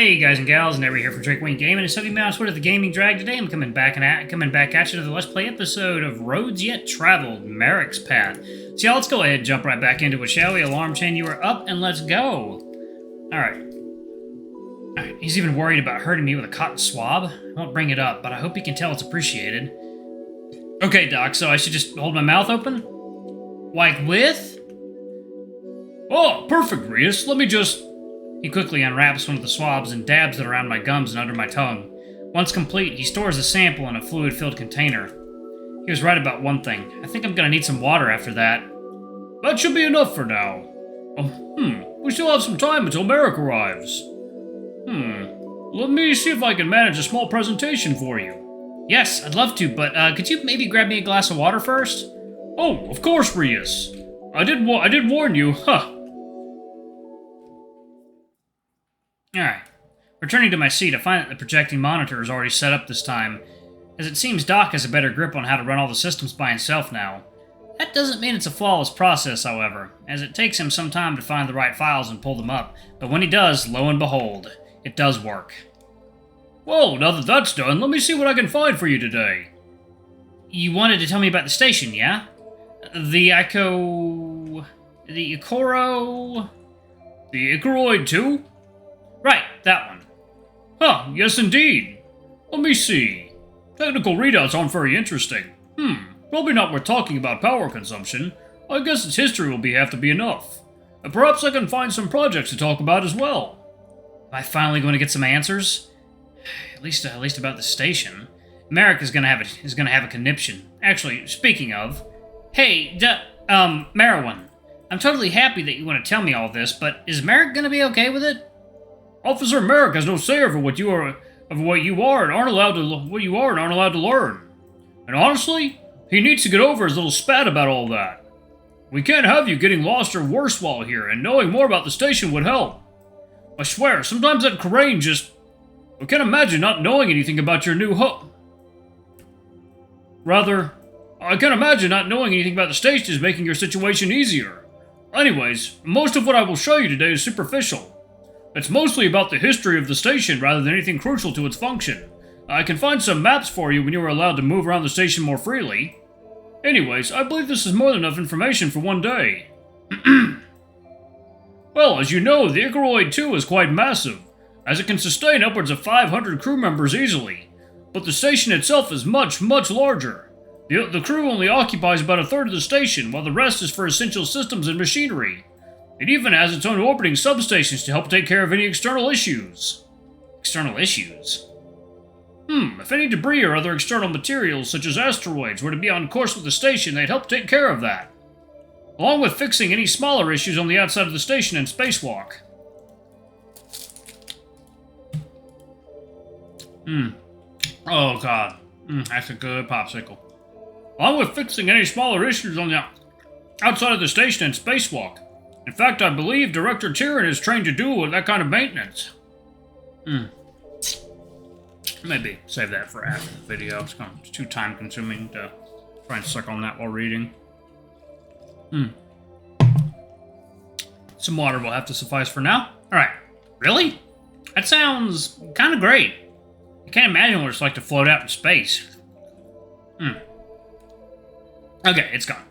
Hey guys and gals, and everybody here from Drake Wayne Gaming and Subby Mouse. What is the Gaming Drag today? I'm coming back at you to the Let's Play episode of Roads Yet Traveled, Merrick's Path. So y'all, let's go ahead and jump right back into it, shall we? Alarm chain, you are up, and let's go. Alright, he's even worried about hurting me with a cotton swab. I won't bring it up, but I hope he can tell it's appreciated. Okay, Doc, so I should just hold my mouth open? Like with? Oh, perfect, Rias. Let me just... He quickly unwraps one of the swabs and dabs it around my gums and under my tongue. Once complete, he stores the sample in a fluid-filled container. He was right about one thing. I think I'm gonna need some water after that. That should be enough for now. We still have some time until Merrick arrives. Let me see if I can manage a small presentation for you. Yes, I'd love to, but could you maybe grab me a glass of water first? Oh, of course, Rias. I did warn you, huh. Alright. Returning to my seat, I find that the projecting monitor is already set up this time, as it seems Doc has a better grip on how to run all the systems by himself now. That doesn't mean it's a flawless process, however, as it takes him some time to find the right files and pull them up, but when he does, lo and behold, it does work. Well, now that that's done, let me see what I can find for you today. You wanted to tell me about the station, yeah? The Icoroid 2? Right, that one. Huh, yes indeed. Let me see. Technical readouts aren't very interesting. Probably not worth talking about power consumption. I guess its history will have to be enough. And perhaps I can find some projects to talk about as well. Am I finally going to get some answers? At least about the station. Merrick is gonna have a conniption. Actually, speaking of, hey, Merrick, I'm totally happy that you want to tell me all this, but is Merrick gonna be okay with it? Officer Merrick has no say over what you are and aren't allowed to learn. And honestly, he needs to get over his little spat about all that. We can't have you getting lost or worse while here, and knowing more about the station would help. I swear, sometimes that Crane just... I can't imagine not knowing anything about your new I can't imagine not knowing anything about the station is making your situation easier. Anyways, most of what I will show you today is superficial. It's mostly about the history of the station rather than anything crucial to its function. I can find some maps for you when you are allowed to move around the station more freely. Anyways, I believe this is more than enough information for one day. Well, as you know, the Icoroid 2 is quite massive, as it can sustain upwards of 500 crew members easily. But the station itself is much, much larger. The crew only occupies about a third of the station, while the rest is for essential systems and machinery. It even has its own orbiting substations to help take care of any external issues. External issues? If any debris or other external materials, such as asteroids, were to be on course with the station, they'd help take care of that. Along with fixing any smaller issues on the outside of the station and spacewalk. Oh god. That's a good popsicle. Along with fixing any smaller issues on the outside of the station and spacewalk. In fact, I believe Director Tyrion is trained to do that kind of maintenance. Maybe save that for after the video. It's too time consuming to try and suck on that while reading. Some water will have to suffice for now. Alright. Really? That sounds kind of great. I can't imagine what it's like to float out in space. Okay, it's gone.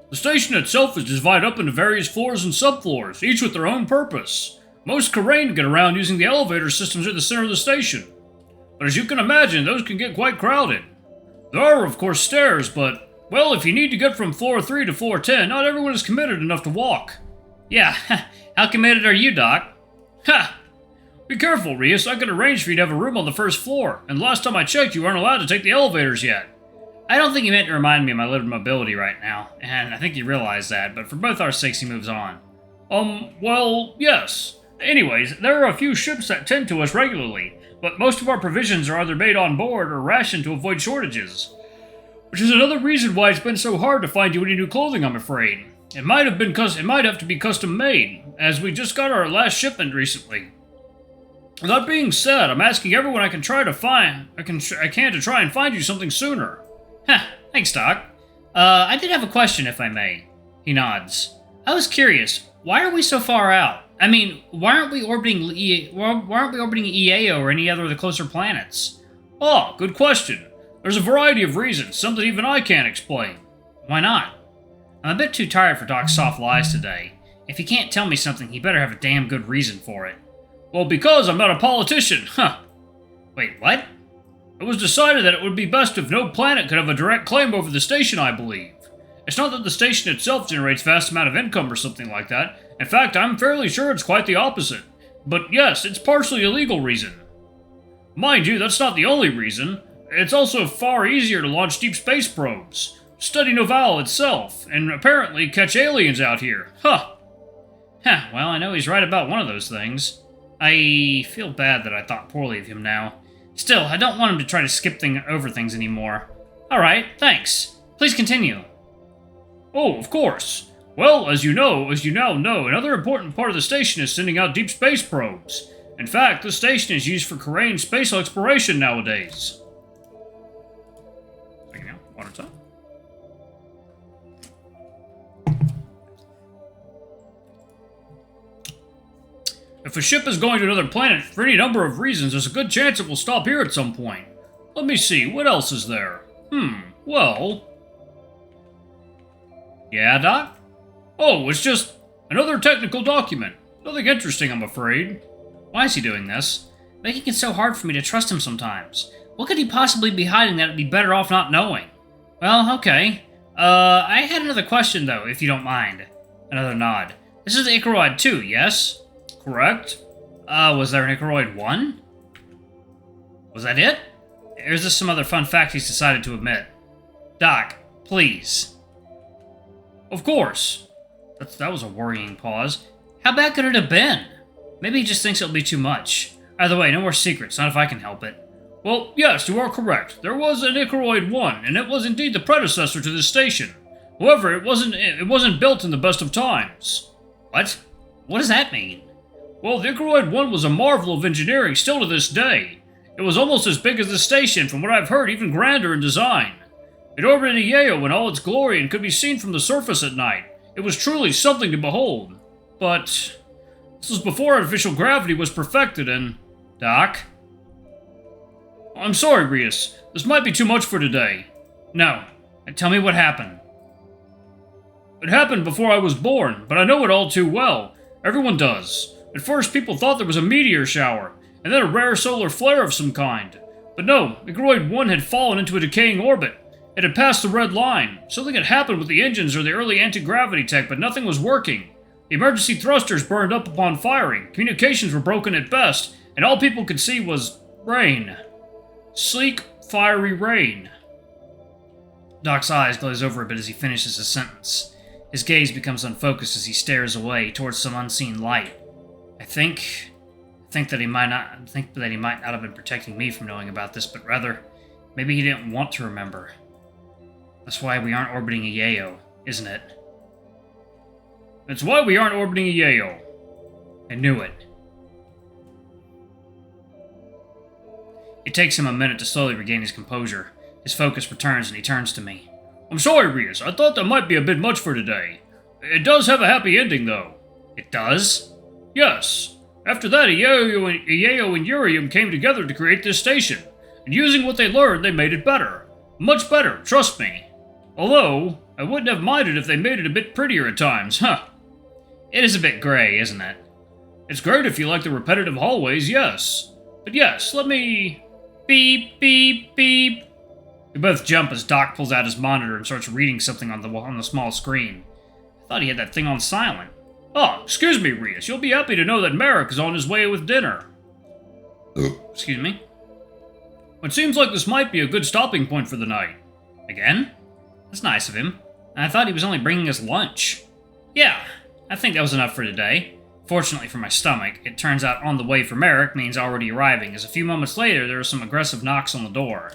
The station itself is divided up into various floors and subfloors, each with their own purpose. Most Karain get around using the elevator systems at the center of the station. But as you can imagine, those can get quite crowded. There are, of course, stairs, but, well, if you need to get from floor 3 to floor 10, not everyone is committed enough to walk. Yeah, how committed are you, Doc? Ha! Be careful, Rias. I can arrange for you to have a room on the first floor, and last time I checked, you aren't allowed to take the elevators yet. I don't think he meant to remind me of my limited mobility right now, and I think he realized that, but for both our sakes he moves on. Well, yes. Anyways, there are a few ships that tend to us regularly, but most of our provisions are either made on board or rationed to avoid shortages. Which is another reason why it's been so hard to find you any new clothing, I'm afraid. It might have to be custom made, as we just got our last shipment recently. That being said, I'm asking everyone I can to try and find you something sooner. Thanks, Doc. I did have a question, if I may. He nods. I was curious, why are we so far out? I mean, why aren't we orbiting why aren't we orbiting EAO or any other of the closer planets? Oh, good question. There's a variety of reasons, something even I can't explain. Why not? I'm a bit too tired for Doc's soft lies today. If he can't tell me something, he better have a damn good reason for it. Well, because I'm not a politician, huh. Wait, what? It was decided that it would be best if no planet could have a direct claim over the station, I believe. It's not that the station itself generates vast amount of income or something like that. In fact, I'm fairly sure it's quite the opposite. But yes, it's partially a legal reason. Mind you, that's not the only reason. It's also far easier to launch deep space probes, study Noval itself, and apparently catch aliens out here. Huh. Huh, well, I know he's right about one of those things. I feel bad that I thought poorly of him now. Still, I don't want him to try to skip over things anymore. Alright, thanks. Please continue. Oh, of course. Well, as you now know, another important part of the station is sending out deep space probes. In fact, the station is used for Korean space exploration nowadays. Taking out water top. If a ship is going to another planet for any number of reasons, there's a good chance it will stop here at some point. Let me see, what else is there? Well... Yeah, Doc? Oh, it's just another technical document. Nothing interesting, I'm afraid. Why is he doing this? Making it so hard for me to trust him sometimes. What could he possibly be hiding that I'd be better off not knowing? Well, okay. I had another question, though, if you don't mind. Another nod. This is the Icaroid 2, yes? Correct. Was there an Icaroid 1? Was that it? Or is this some other fun fact he's decided to omit? Doc, please. Of course. That was a worrying pause. How bad could it have been? Maybe he just thinks it'll be too much. Either way, no more secrets, not if I can help it. Well, yes, you are correct. There was an Icaroid 1, and it was indeed the predecessor to this station. However, it wasn't built in the best of times. What? What does that mean? Well, the Icaroid 1 was a marvel of engineering still to this day. It was almost as big as the station, from what I've heard, even grander in design. It orbited Yeo in all its glory and could be seen from the surface at night. It was truly something to behold. But this was before artificial gravity was perfected and... Doc? I'm sorry, Rias. This might be too much for today. No. Tell me what happened. It happened before I was born, but I know it all too well. Everyone does. At first, people thought there was a meteor shower, and then a rare solar flare of some kind. But no, Icaroid 1 had fallen into a decaying orbit. It had passed the red line. Something had happened with the engines or the early anti-gravity tech, but nothing was working. The emergency thrusters burned up upon firing, communications were broken at best, and all people could see was rain. Sleek, fiery rain. Doc's eyes glaze over a bit as he finishes his sentence. His gaze becomes unfocused as he stares away towards some unseen light. I think that he might not have been protecting me from knowing about this, but rather, maybe he didn't want to remember. That's why we aren't orbiting a Yeo, isn't it? That's why we aren't orbiting a Yeo. I knew it. It takes him a minute to slowly regain his composure. His focus returns and he turns to me. I'm sorry, Rias. I thought that might be a bit much for today. It does have a happy ending, though. It does? Yes. After that, Ieo and Urium came together to create this station, and using what they learned, they made it better. Much better, trust me. Although, I wouldn't have minded if they made it a bit prettier at times, huh? It is a bit gray, isn't it? It's great if you like the repetitive hallways, yes. But yes, let me... Beep, beep, beep. We both jump as Doc pulls out his monitor and starts reading something on the small screen. I thought he had that thing on silent. Oh, excuse me, Rias. You'll be happy to know that Merrick is on his way with dinner. Excuse me? It seems like this might be a good stopping point for the night. Again? That's nice of him. I thought he was only bringing us lunch. Yeah, I think that was enough for today. Fortunately for my stomach, it turns out on the way for Merrick means already arriving, as a few moments later there were some aggressive knocks on the door.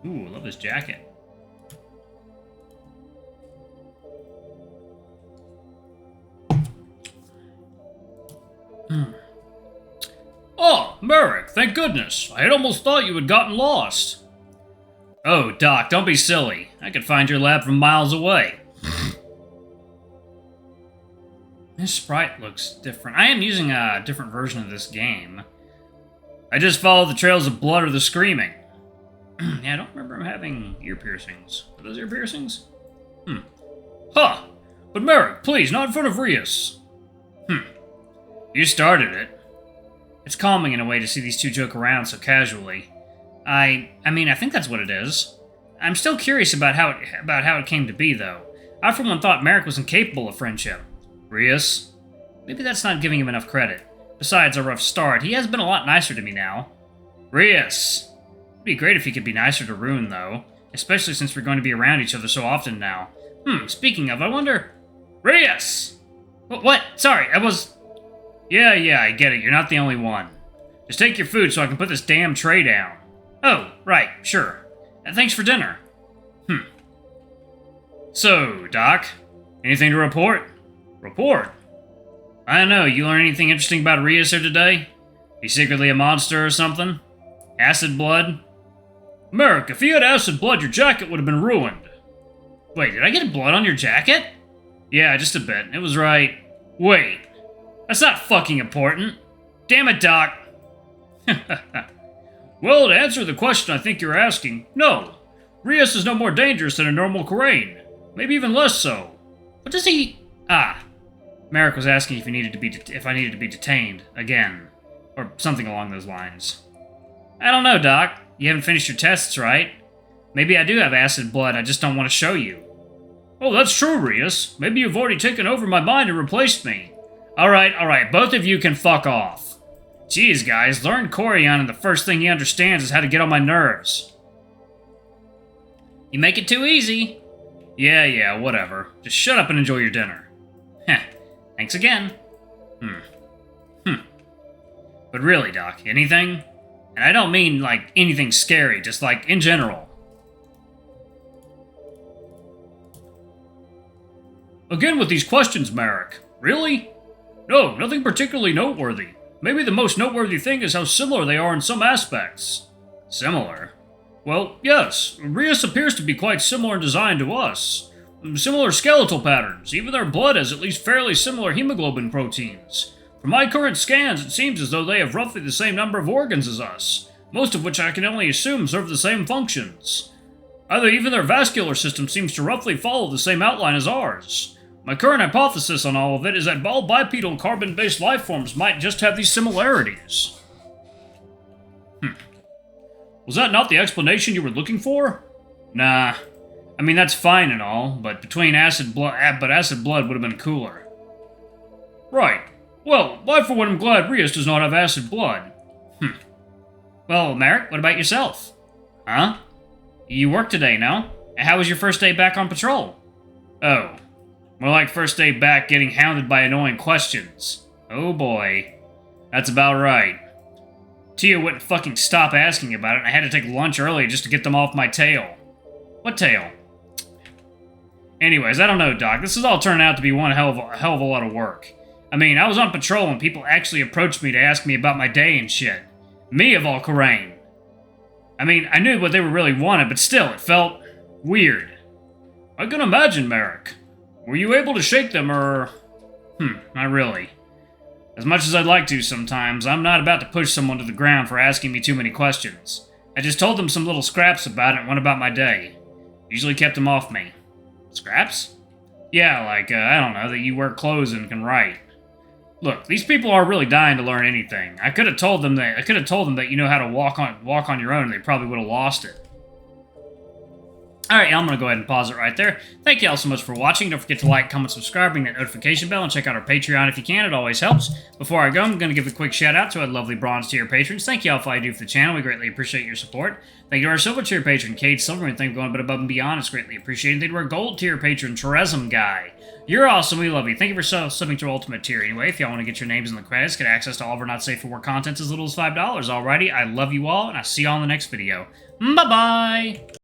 Ooh, I love this jacket. Oh, Merrick, thank goodness. I had almost thought you had gotten lost. Oh, Doc, don't be silly. I could find your lab from miles away. His sprite looks different. I am using a different version of this game. I just followed the trails of blood or the screaming. Yeah, I don't remember him having ear piercings. Are those ear piercings? Huh. But Merrick, please, not in front of Rias. You started it. It's calming in a way to see these two joke around so casually. I mean, I think that's what it is. I'm still curious about how it came to be, though. I, for one, thought Merrick was incapable of friendship. Rias? Maybe that's not giving him enough credit. Besides a rough start, he has been a lot nicer to me now. Rias! It'd be great if he could be nicer to Rune, though. Especially since we're going to be around each other so often now. Speaking of, I wonder... Rias! What? Sorry, I was... Yeah, I get it. You're not the only one. Just take your food so I can put this damn tray down. Oh, right, sure. And thanks for dinner. So, Doc, anything to report? Report? I don't know, you learn anything interesting about Rias here today? He's secretly a monster or something? Acid blood? Merrick, if he had acid blood, your jacket would have been ruined. Wait, did I get blood on your jacket? Yeah, just a bit. It was right. Wait, that's not fucking important. Damn it, Doc. Well, to answer the question I think you're asking, no. Rias is no more dangerous than a normal Karain. Maybe even less so. What does he... Merrick was asking if I needed to be detained again. Or something along those lines. I don't know, Doc. You haven't finished your tests, right? Maybe I do have acid blood, I just don't want to show you. Oh, that's true, Rias. Maybe you've already taken over my mind and replaced me. Alright, both of you can fuck off. Jeez, guys, learn Corian and the first thing he understands is how to get on my nerves. You make it too easy. Yeah, whatever. Just shut up and enjoy your dinner. Heh, thanks again. But really, Doc, anything? And I don't mean, like, anything scary, just, like, in general. Again with these questions, Marruk. Really? No, nothing particularly noteworthy. Maybe the most noteworthy thing is how similar they are in some aspects. Similar? Well, yes. Rias appears to be quite similar in design to us. Similar skeletal patterns. Even their blood has at least fairly similar hemoglobin proteins. From my current scans, it seems as though they have roughly the same number of organs as us, most of which I can only assume serve the same functions. Even their vascular system seems to roughly follow the same outline as ours. My current hypothesis on all of it is that all bipedal carbon-based life forms might just have these similarities. Was that not the explanation you were looking for? Nah. I mean, that's fine and all, but acid blood would have been cooler. Right. Well, I for one am glad Rias does not have acid blood. Well, Merrick, what about yourself? Huh? You work today, no? How was your first day back on patrol? Oh. More like first day back getting hounded by annoying questions. Oh boy. That's about right. Tia wouldn't fucking stop asking about it, and I had to take lunch early just to get them off my tail. What tail? Anyways, I don't know, Doc. This has all turned out to be one hell of a lot of work. I mean, I was on patrol and people actually approached me to ask me about my day and shit. Me of all Karain. I mean, I knew what they were really wanted, but still, it felt weird. I can imagine, Merrick. Were you able to shake them, or... Not really. As much as I'd like to sometimes, I'm not about to push someone to the ground for asking me too many questions. I just told them some little scraps about it and went about my day. Usually kept them off me. Scraps? Yeah, like, I don't know, that you wear clothes and can write. Look, these people are really dying to learn anything. I could have told them that you know how to walk on your own, and they probably would have lost it. Alright, I'm going to go ahead and pause it right there. Thank you all so much for watching. Don't forget to like, comment, subscribe, ring that notification bell, and check out our Patreon if you can. It always helps. Before I go, I'm going to give a quick shout out to our lovely bronze tier patrons. Thank you all for all you do for the channel. We greatly appreciate your support. Thank you to our silver tier patron, Cade Silverman. Thank you for going a bit above and beyond. It's greatly appreciated. Thank you to our gold tier patron, Teresm Guy. You're awesome. We love you. Thank you for subbing to our ultimate tier. Anyway, if y'all want to get your names in the credits, get access to all of our not safe for work content as little as $5. Alrighty, I love you all, and I'll see y'all in the next video. Bye-bye!